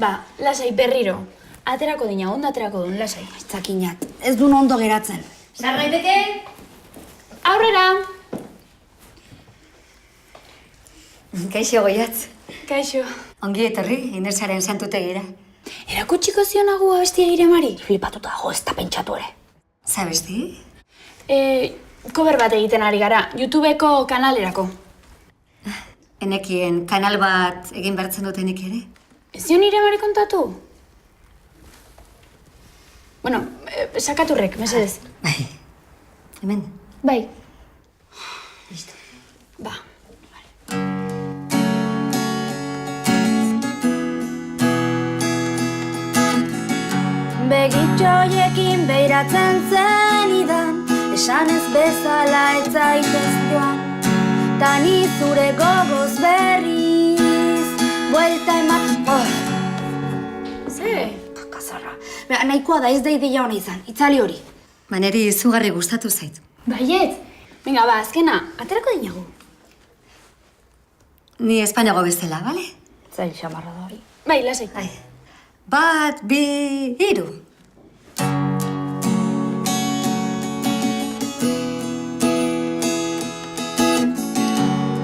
Ba, lasai berriro. Aterako dina, ondo aterako duen, lasai. Zakinat, ez duen ondo geratzen. Sar naiteke? Aurrera! Kaixo, Goiatz. Kaixo. Ongi etorri, Inesaren santutegira. Erakutsiko zionagu abestia Iremari? Flipatuta dago, ez da pentsatu ere. Zabesti? Cover bat egiten ari gara, YouTubeko kanalerako. Enekien kanal bat egin bertzen dutenik ere? Ez zion Iremari kontatu? Bueno, sakaturrek, mesedez. Bai, hemen. Bai. Listo. Ba. Begitxoiekin beiratzen zenidan, esan ez bezala ez zaitez joan. Tani zure gogoz berriz, buelta emat... Ze? Kakazarra. Nahikoa da ez da ideia hona izan, itzali hori. Maneri izugarri gustatu zait. Baiet. Venga, ba, azkena, aterako dinagu. Ni Espainiago bezala, bale? Zail xamarra da hori. Bai, lasai. Bai. 1, 2, 3.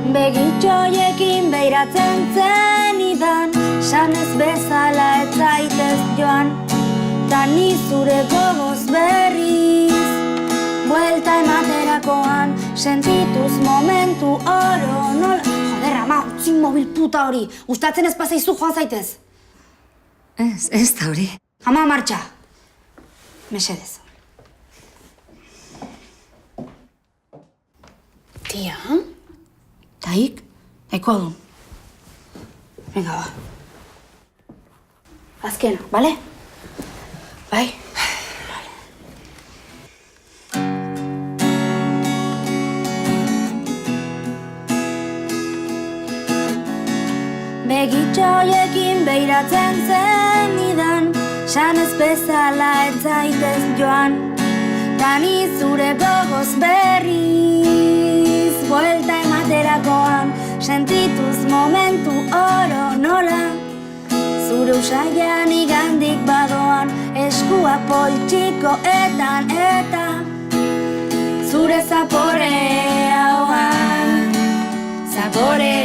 Begitxoiekin beiratzen zenidan, san ez bezala ez zaitez joan. Tani zure gogoz berriz, buelta ematerakoan, sentituz momentu oro nola... Joder, ama, utzi mobil puta hori, gustatzen ez pasaizu joan zaitez. Ez da hori. Ama, martxa. Mesedez. Tia? Taik, nahikoa duen. Venga, ba. Azkena, bale? Bai. Begitxoiekin beiratzen zenidan, san ez bezala ez zaitez joan. Tani zure gogoz berriz, buelta ematerakoan, sentituz momentu oro nola. Zure usaian igandik badoan, eskua poltsikoetan eta zure zapore hauan, zapore